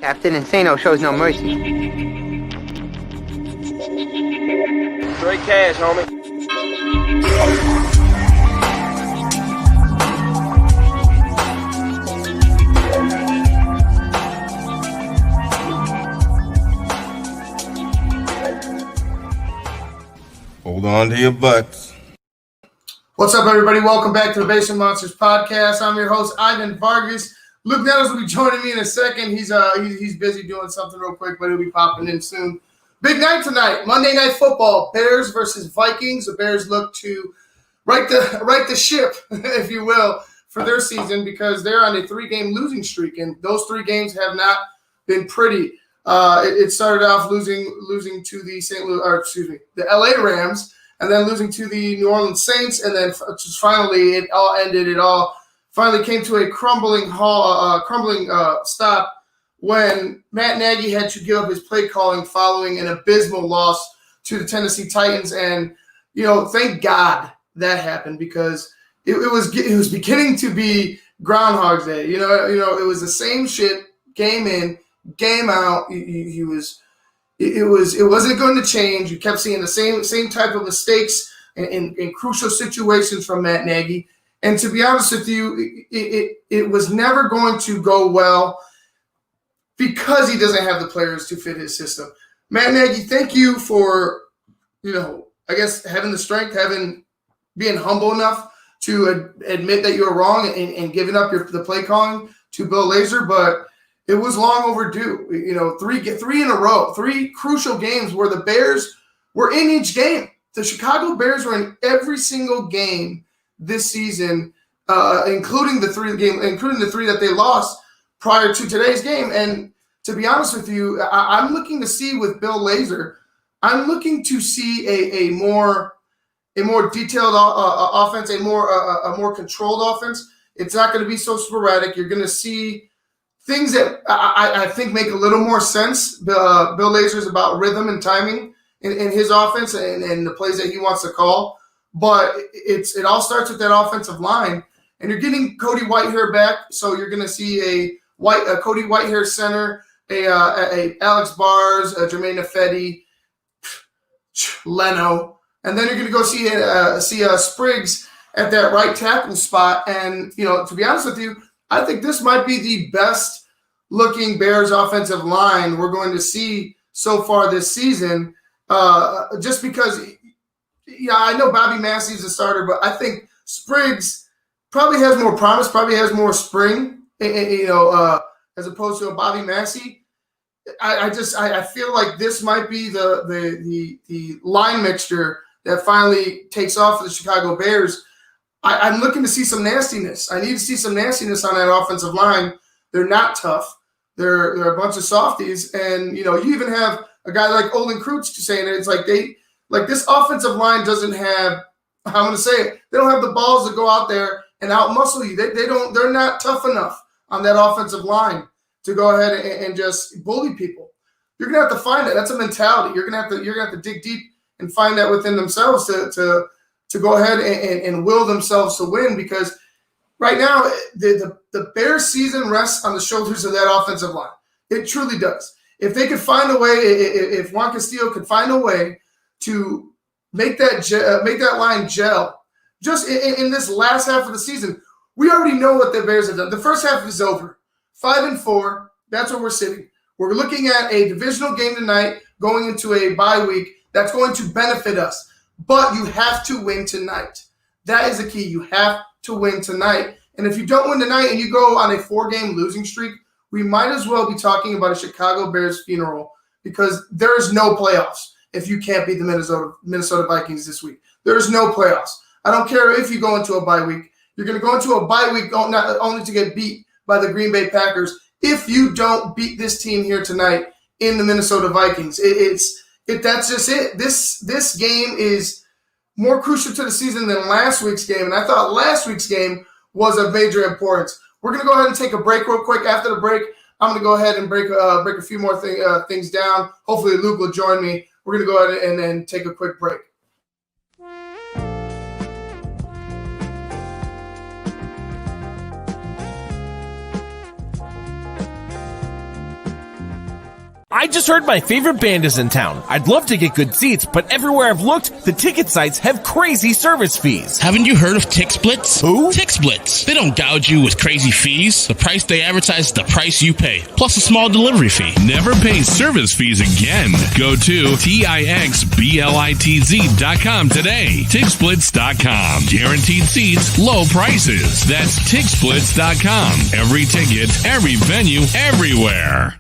Captain Insano shows no mercy. Straight cash, homie. Hold on to your butts. What's up, everybody? Welcome back to the Basement Monsters podcast. I'm your host, Ivan Vargas. Luke Nettles will be joining me in a second. He's busy doing something real quick, but he'll be popping in soon. Big night tonight, Monday Night Football, Bears versus Vikings. The Bears look to right the ship, if you will, for their season because they're on a 3-game losing streak, and those 3 games have not been pretty. It started off losing to the the LA Rams, and then losing to the New Orleans Saints, and then just finally it all ended. It all finally came to a crumbling stop when Matt Nagy had to give up his play calling following an abysmal loss to the Tennessee Titans. And thank God that happened because it was beginning to be Groundhog's Day. It was the same shit game in, game out. It wasn't going to change. You kept seeing the same type of mistakes in crucial situations from Matt Nagy. And to be honest with you, it was never going to go well because he doesn't have the players to fit his system. Matt Nagy, thank you for, I guess having the strength, being humble enough to admit that you were wrong and giving up the play calling to Bill Lazor, but it was long overdue. 3 in a row, 3 crucial games where the Bears were in each game. The Chicago Bears were in every single game this season, including the 3 that they lost prior to today's game. And to be honest with you, I'm looking to see with Bill Lazor, I'm looking to see a more detailed offense, a more controlled offense. It's not going to be so sporadic. You're going to see things that I think make a little more sense. Bill Lazor's about rhythm and timing in his offense and the plays that he wants to call. But it all starts with that offensive line. And you're getting Cody Whitehair back, so you're going to see a Cody Whitehair center, a Alex Bars, a Jermaine Ifedi, Leno. And then you're going to go see Spriggs at that right tackle spot. And, to be honest with you, I think this might be the best looking Bears offensive line we're going to see so far this season. Just because, I know Bobby Massey's the starter, but I think Spriggs probably has more promise, probably has more spring, as opposed to a Bobby Massey. I feel like this might be the line mixture that finally takes off for the Chicago Bears. I'm looking to see some nastiness. I need to see some nastiness on that offensive line. They're not tough. They're a bunch of softies. And, you even have a guy like Olin Kreutz saying it. It's like this offensive line doesn't have, I'm going to say it, they don't have the balls to go out there and outmuscle you. They're not tough enough on that offensive line to go ahead and just bully people. You're going to have to find that. That's a mentality. You're going to have to dig deep and find that within themselves to go ahead and will themselves to win, because right now the Bears season rests on the shoulders of that offensive line. It truly does. If they could find a way, if Juan Castillo could find a way to make that line gel, just in this last half of the season, we already know what the Bears have done. The first half is over. 5-4, that's where we're sitting. We're looking at a divisional game tonight, going into a bye week that's going to benefit us. But you have to win tonight. That is the key. You have to win tonight. And if you don't win tonight and you go on a 4-game losing streak, we might as well be talking about a Chicago Bears funeral, because there is no playoffs if you can't beat the Minnesota Vikings this week. There is no playoffs. I don't care if you go into a bye week. You're going to go into a bye week not only to get beat by the Green Bay Packers if you don't beat this team here tonight in the Minnesota Vikings. That's just it. This game is more crucial to the season than last week's game, and I thought last week's game was of major importance. We're going to go ahead and take a break real quick. After the break, I'm going to go ahead and break a few more things down. Hopefully Luke will join me. We're going to go ahead and then take a quick break. I just heard my favorite band is in town. I'd love to get good seats, but everywhere I've looked, the ticket sites have crazy service fees. Haven't you heard of TixSplits? Who? TixSplits. They don't gouge you with crazy fees. The price they advertise is the price you pay, plus a small delivery fee. Never pay service fees again. Go to TixSplits.com today. TixSplits.com. Guaranteed seats, low prices. That's TixSplits.com. Every ticket, every venue, everywhere.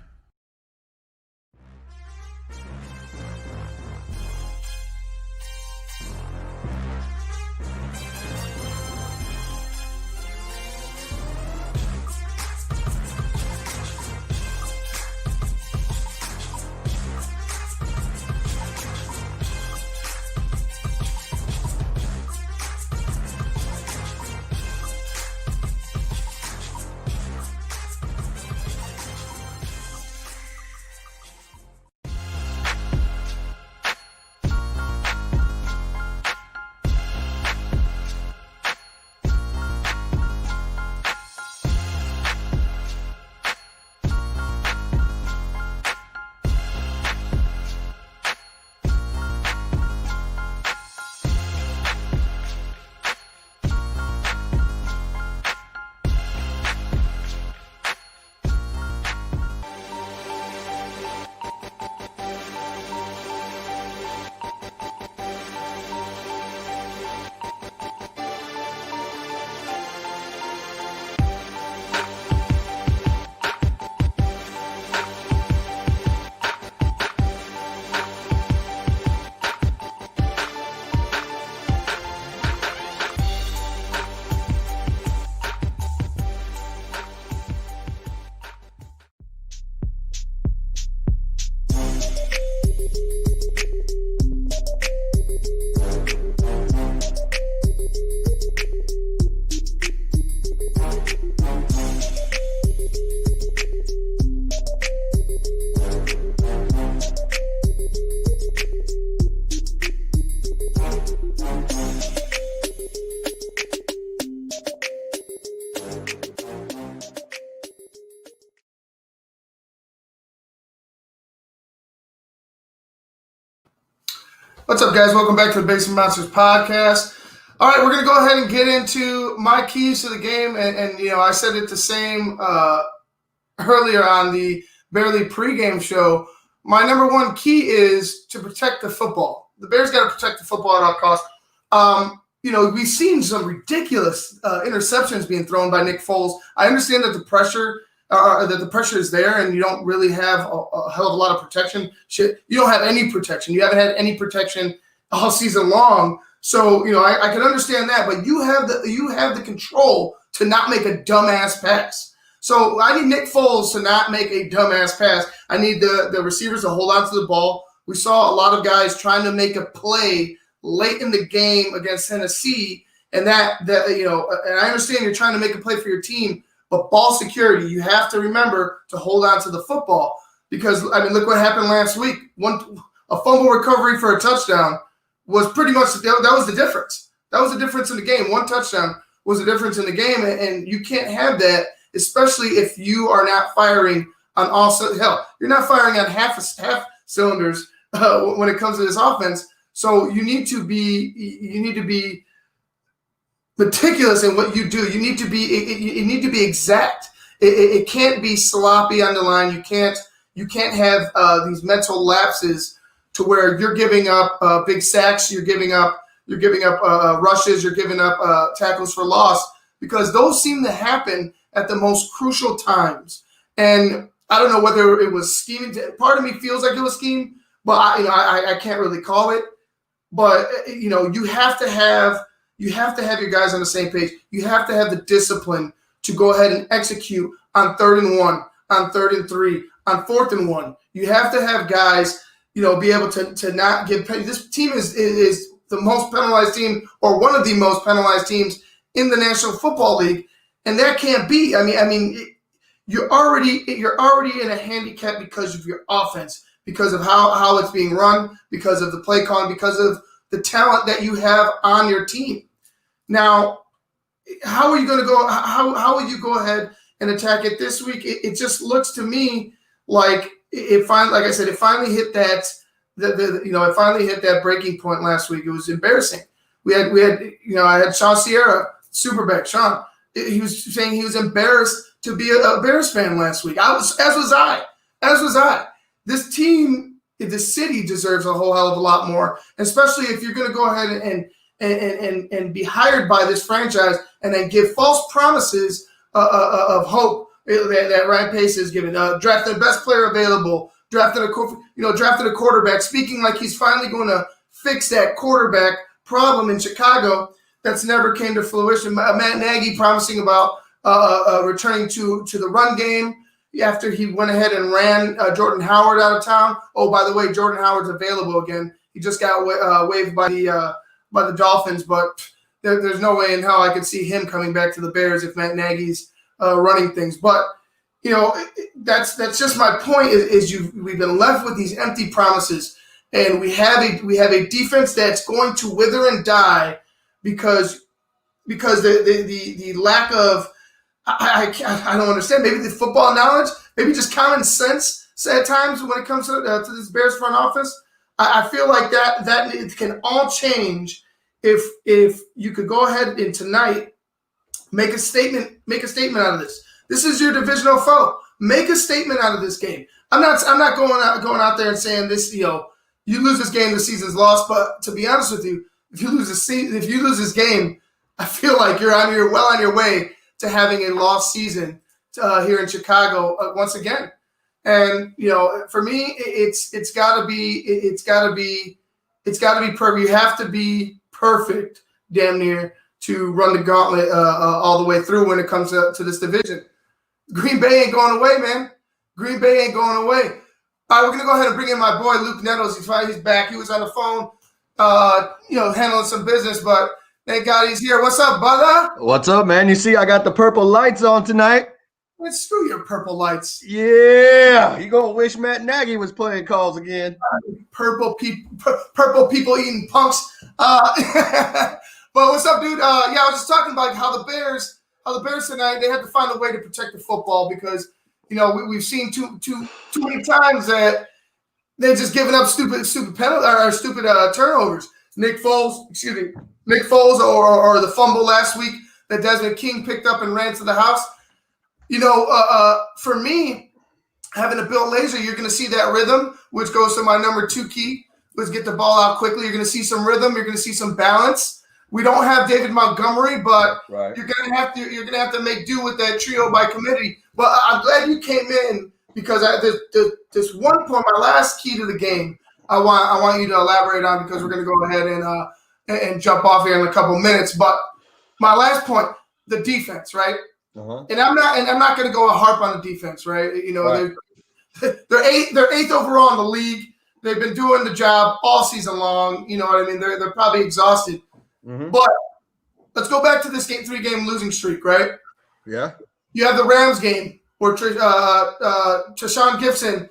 What's up, guys? Welcome back to the Basement Monsters podcast. All right, we're going to go ahead and get into my keys to the game. And I said it the same earlier on the Barely pregame show. My number one key is to protect the football. The Bears got to protect the football at all costs. We've seen some ridiculous interceptions being thrown by Nick Foles. I understand that the pressure is there, and you don't really have a hell of a lot of protection. You don't have any protection. You haven't had any protection all season long. So I can understand that, but you have the control to not make a dumbass pass. So I need Nick Foles to not make a dumbass pass. I need the receivers to hold on to the ball. We saw a lot of guys trying to make a play late in the game against Tennessee, and and I understand you're trying to make a play for your team, but ball security, you have to remember to hold on to the football because, look what happened last week. A fumble recovery for a touchdown was pretty much that was the difference. That was the difference in the game. One touchdown was the difference in the game, and you can't have that, especially if you are not firing on all – hell, you're not firing on half cylinders when it comes to this offense. So you need to be meticulous in what you do. You need to be exact. It can't be sloppy on the line. You can't have these mental lapses to where you're giving up big sacks, you're giving up rushes, you're giving up tackles for loss, because those seem to happen at the most crucial times. And I don't know whether it was scheming. Part of me feels like it was scheme, but I can't really call it. But you have to have your guys on the same page. You have to have the discipline to go ahead and execute on 3rd and 1, on 3rd and 3, on 4th and 1. You have to have guys, be able to not get penalized. This team is the most penalized team, or one of the most penalized teams in the National Football League, and that can't be. You're already in a handicap because of your offense, because of how it's being run, because of the play calling, because of the talent that you have on your team. Now, how are you going to go? How will you go ahead and attack it this week? It just looks to me like it finally, like I said, it finally hit that it finally hit that breaking point last week. It was embarrassing. We had I had Sean Sierra, Superback Sean. He was saying he was embarrassed to be a Bears fan last week. As was I. This team, the city deserves a whole hell of a lot more, especially if you're going to go ahead and be hired by this franchise and then give false promises of hope that Ryan Pace is giving. Drafting the best player available, drafting a quarterback, speaking like he's finally going to fix that quarterback problem in Chicago that's never came to fruition. Matt Nagy promising about returning to the run game after he went ahead and ran Jordan Howard out of town. Oh, by the way, Jordan Howard's available again. He just got waived by the Dolphins, but there's no way in hell I could see him coming back to the Bears if Matt Nagy's running things. But that's just my point. We've been left with these empty promises, and we have a defense that's going to wither and die because the lack of I don't understand. Maybe the football knowledge, maybe just common sense at times when it comes to this Bears front office. I feel like that it can all change if you could go ahead and tonight make a statement out of this. This is your divisional foe. Make a statement out of this game. I'm not going out there and saying this. You lose this game, the season's lost. But to be honest with you, if you lose this game, I feel like you're well on your way to having a lost season here in Chicago once again. And for me, it's got to be perfect. You have to be perfect, damn near, to run the gauntlet all the way through when it comes to this division. Green Bay ain't going away, man. Green Bay ain't going away. All right, we're gonna go ahead and bring in my boy Luke Nettles. He's back. He was on the phone, handling some business, but thank God he's here. What's up, brother? What's up, man? You see, I got the purple lights on tonight. Man, screw your purple lights. Yeah, you gonna wish Matt Nagy was playing calls again. Purple people eating punks. But what's up, dude? I was just talking about how the Bears tonight, they had to find a way to protect the football because we've seen too many times that they're just giving up stupid penalties or stupid turnovers. Nick Foles, or the fumble last week that Desmond King picked up and ran to the house. For me, having a Bill Lazor, you're going to see that rhythm, which goes to my number 2 key. Let's get the ball out quickly. You're going to see some rhythm. You're going to see some balance. We don't have David Montgomery, but right. You're going to have to make do with that trio by committee. But I'm glad you came in because this one point, my last key to the game, I want you to elaborate on because we're going to go ahead and jump off here in a couple minutes. But my last point, the defense, right? Uh-huh. And I'm not going to go harp on the defense, right? Right. They're eighth overall in the league. They've been doing the job all season long. You know what I mean? They're probably exhausted. Mm-hmm. But let's go back to this 3-game losing streak, right? Yeah. You have the Rams game where Tashawn Gibson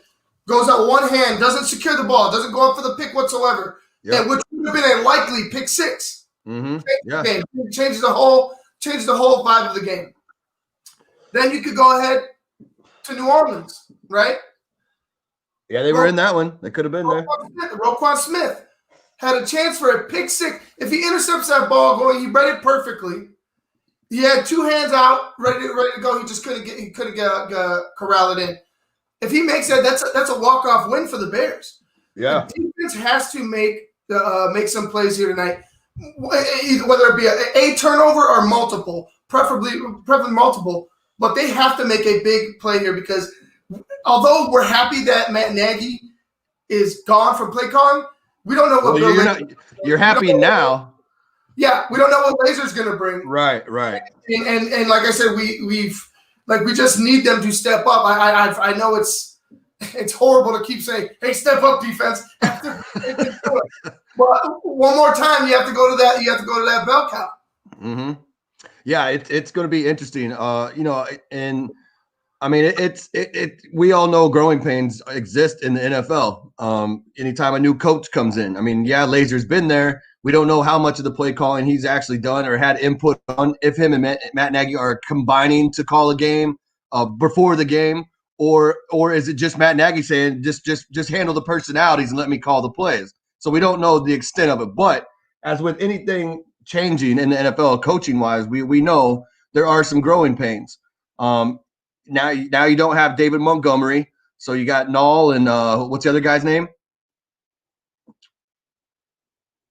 goes out one hand, doesn't secure the ball, doesn't go up for the pick whatsoever, and which would have been a likely pick 6. Mm-hmm. Yeah. Game. Changes the whole vibe of the game. Then you could go ahead to New Orleans, right? Yeah, they were in that one. They could have been there. Roquan Smith had a chance for a pick 6. If he intercepts that ball he read it perfectly. He had 2 hands out, ready to go. He just couldn't get corral it in. If he makes that, that's a walk-off win for the Bears. Yeah. The defense has to make some plays here tonight, whether it be a turnover or multiple, preferably multiple. But they have to make a big play here because although we're happy that Matt Nagy is gone from play calling, we don't know what you're happy now. Yeah, we don't know what Lazor's going to bring. Right. And like I said, we just need them to step up. I know it's horrible to keep saying, "Hey, step up, defense." But one more time, you have to go to that. You have to go to that bell count. Mm-hmm. Yeah, it's going to be interesting. And I mean, we all know growing pains exist in the NFL. Anytime a new coach comes in, I mean, yeah, Lazor's been there. We don't know how much of the play calling he's actually done or had input on. If him and Matt Nagy are combining to call a game before the game, or is it just Matt Nagy saying just handle the personalities and let me call the plays? So we don't know the extent of it. But as with anything changing in the NFL coaching wise, we know there are some growing pains. Now you don't have David Montgomery, so you got Nall and what's the other guy's name?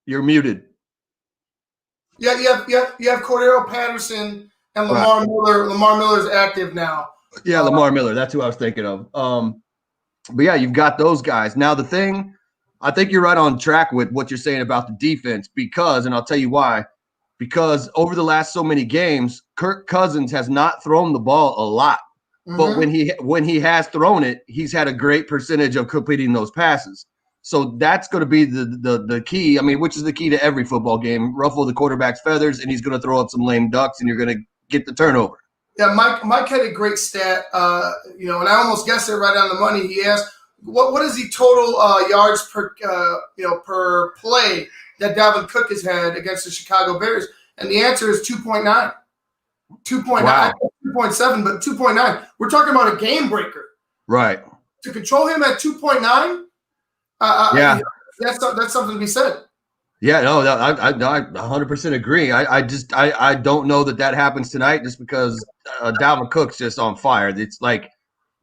You're muted. Yeah, you have Cordero Patterson and Lamar Miller. Lamar Miller's active now. Yeah, Lamar Miller. That's who I was thinking of. But yeah, you've got those guys. Now the thing, I think you're right on track with what you're saying about the defense because, and I'll tell you why, because over the last so many games, Kirk Cousins has not thrown the ball a lot. But when he has thrown it, he's had a great percentage of completing those passes. So that's going to be the key. I mean, which is the key to every football game: ruffle the quarterback's feathers, and he's going to throw up some lame ducks, and you're going to get the turnover. Yeah, Mike had a great stat. And I almost guessed it right on the money. He asked, "What is the total yards per per play that Dalvin Cook has had against the Chicago Bears?" And the answer is 2.9. 2.9, wow. 2.7, but 2.9. We're talking about a game breaker. Right. To control him at 2.9, that's something to be said. Yeah, no, I 100% agree. I don't know that happens tonight just because Dalvin Cook's just on fire. It's like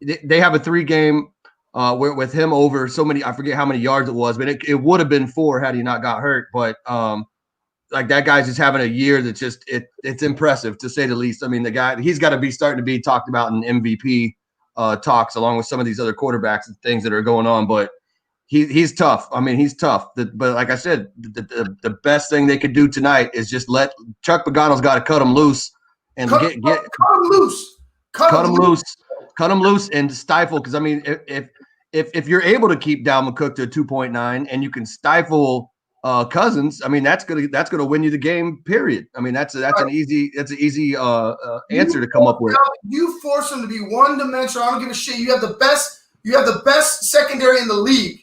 they have a 3-game with him over so many. I forget how many yards it was, but it would have been 4 had he not got hurt. But like that guy's just having a year that's just it's impressive to say the least. I mean, the guy, he's got to be starting to be talked about in MVP talks along with some of these other quarterbacks and things that are going on. But he's tough. I mean, he's tough. But like I said, the best thing they could do tonight is just let Chuck Pagano's got to cut him loose and cut him loose. Cut him loose and stifle. Because I mean, if you're able to keep Dalvin Cook to 2.9 and you can stifle Cousins, I mean that's gonna win you the game. Period. I mean that's an easy answer to come up with. You force him to be one-dimensional. I don't give a shit. You have the best secondary in the league.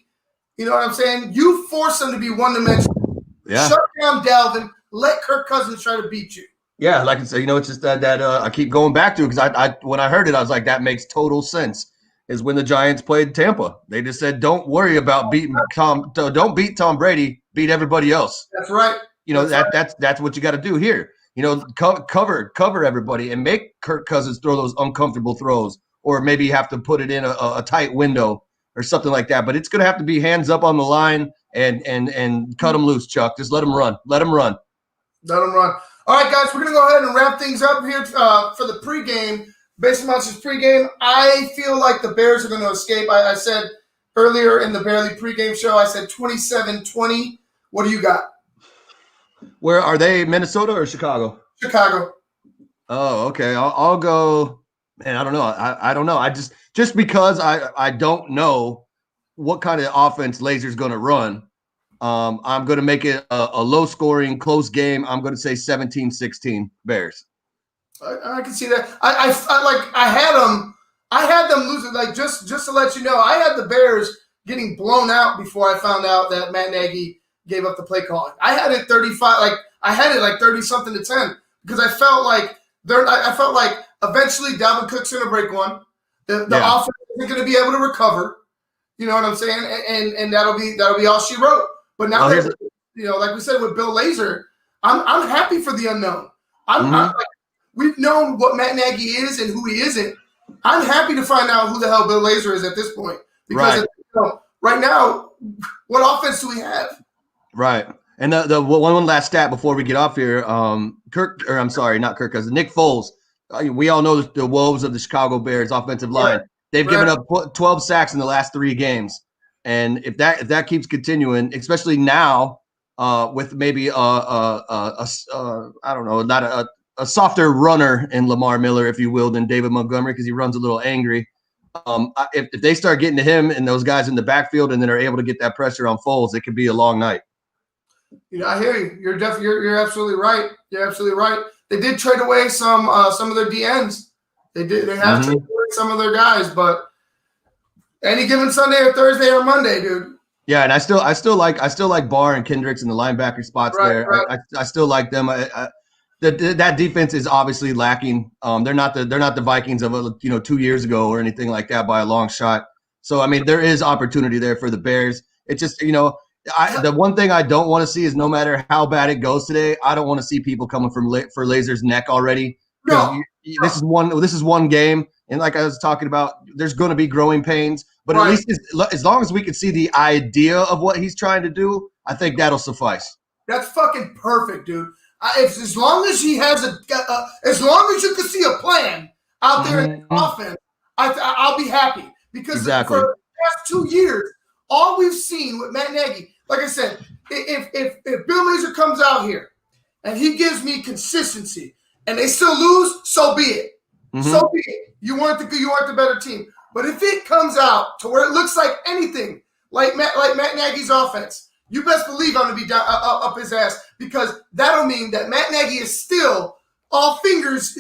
You know what I'm saying? You force him to be one-dimensional. Yeah. Shut down Dalvin. Let Kirk Cousins try to beat you. Yeah, like I said, it's just that I keep going back to it because I when I heard it, I was like, that makes total sense. Is when the Giants played Tampa. They just said, don't worry about beating Tom. Don't beat Tom Brady. Beat everybody else. That's right. That's what you got to do here. Cover everybody and make Kirk Cousins throw those uncomfortable throws, or maybe you have to put it in a tight window or something like that. But it's going to have to be hands up on the line and cut them loose, Chuck. Just let them run. Let them run. All right, guys, we're going to go ahead and wrap things up here for the pregame. Based Monsters pregame, I feel like the Bears are going to escape. I said earlier in the Barely pregame show, I said 27-20. What do you got? Where are they? Minnesota or Chicago? Chicago. Oh, okay. I'll go. Man, I don't know. I don't know. I just because I don't know what kind of offense Lazer's going to run. I'm going to make it a low-scoring, close game. I'm going to say 17-16 Bears. I can see that. I had them losing. Like just to let you know, I had the Bears getting blown out before I found out that Matt Nagy gave up the play calling. I had it 35. Like I had it like 30 something to 10 because I felt like eventually Dalvin Cook's going to break one. The offense isn't going to be able to recover. You know what I'm saying? And that'll be all she wrote. But now like we said with Bill Lazor, I'm happy for the unknown. I'm like, we've known what Matt Nagy is and who he isn't. I'm happy to find out who the hell Bill Lazor is at this point. Because right now, what offense do we have? Right. And the one last stat before we get off here, not Kirk Cousins, Nick Foles. We all know the woes of the Chicago Bears offensive line. They've given up 12 sacks in the last 3 games. And if that keeps continuing, especially now with maybe a softer runner in Lamar Miller, if you will, than David Montgomery because he runs a little angry. If they start getting to him and those guys in the backfield and then are able to get that pressure on Foles, it could be a long night. I hear you. You're absolutely right. You're absolutely right. They did trade away some of their DNs. They did. They have traded away some of their guys, but any given Sunday or Thursday or Monday, dude. Yeah, and I still like Barr and Kendricks in the linebacker spots there. Right. I still like them. that defense is obviously lacking. They're not the Vikings of 2 years ago or anything like that by a long shot. So I mean, there is opportunity there for the Bears. It's just the one thing I don't want to see is no matter how bad it goes today, I don't want to see people coming for Lazer's neck already. No. This is one game, and like I was talking about, there's going to be growing pains. But Right. at least as long as we can see the idea of what he's trying to do, I think that'll suffice. That's fucking perfect, dude. As long as he has as long as you can see a plan out there in the offense, I'll be happy. Because Exactly. for the past 2 years, all we've seen with Matt Nagy, like I said, if Bill Lazor comes out here and he gives me consistency and they still lose, so be it. Mm-hmm. So be it. You weren't the better team. But if it comes out to where it looks like anything like Matt Nagy's offense, you best believe I'm going to be down, up his ass, because that'll mean that Matt Nagy is still all fingers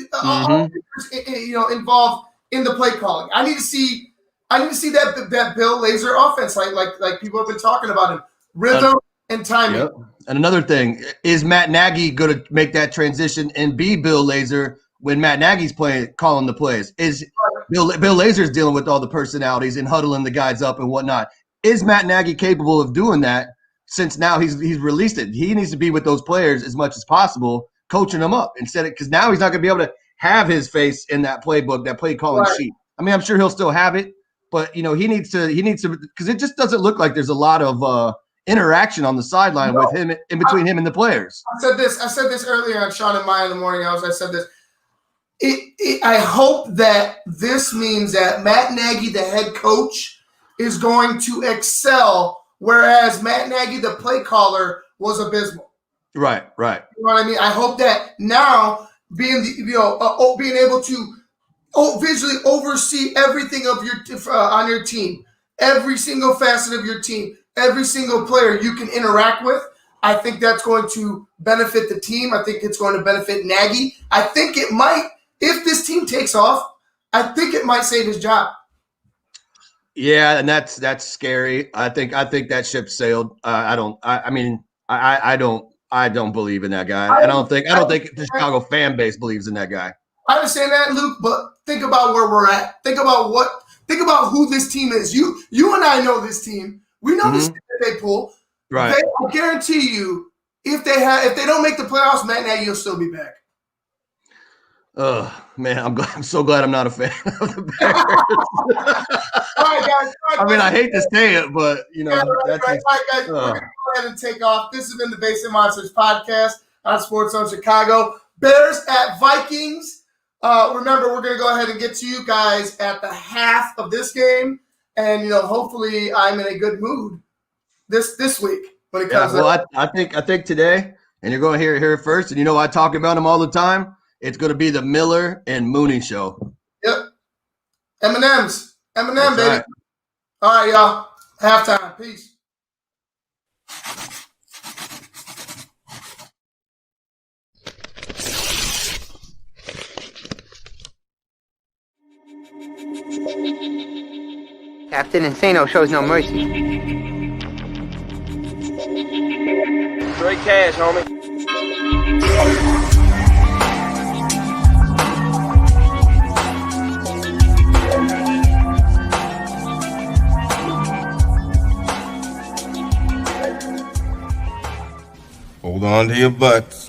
involved in the play calling. I need to see that Bill Lazor offense, like people have been talking about him, rhythm and timing. Yep. And another thing, is Matt Nagy going to make that transition and be Bill Lazor when Matt Nagy's calling the plays? Is Bill Lazor's dealing with all the personalities and huddling the guys up and whatnot? Is Matt Nagy capable of doing that? Since now he's released it, he needs to be with those players as much as possible, coaching them up because now he's not going to be able to have his face in that playbook, that play calling sheet. I mean, I'm sure he'll still have it, but he needs to because it just doesn't look like there's a lot of interaction on the sideline with him in between him and the players. I said this earlier on Sean and Maya in the morning. I said this. I hope that this means that Matt Nagy, the head coach, is going to excel, whereas Matt Nagy, the play caller, was abysmal. Right. You know what I mean? I hope that now being able to visually oversee everything of your on your team, every single facet of your team, every single player you can interact with, I think that's going to benefit the team. I think it's going to benefit Nagy. I think it might, if this team takes off, I think it might save his job. Yeah, and that's scary. I think that ship sailed. I don't believe in that guy. I don't think the Chicago fan base believes in that guy. I understand that, Luke, but think about where we're at. Think about who this team is. You and I know this team. We know this team that they pull. Right. I guarantee you, if they don't make the playoffs, Matt Nagy will still be back. Oh man, I'm so glad I'm not a fan of the Bears. All right, guys. I mean, I hate to say it, but that's all right, guys. We're gonna go ahead and take off. This has been the Basement Monsters podcast on SportsZone Chicago. Bears at Vikings. Remember, we're gonna go ahead and get to you guys at the half of this game, and hopefully, I'm in a good mood this week when it comes. I think today, and you're going to hear it first, and I talk about them all the time. It's going to be the Miller and Mooney show. Yep. Eminem, baby. Right. All right, y'all. Halftime. Peace. Captain Insano shows no mercy. Straight cash, homie. Hold on to your butts.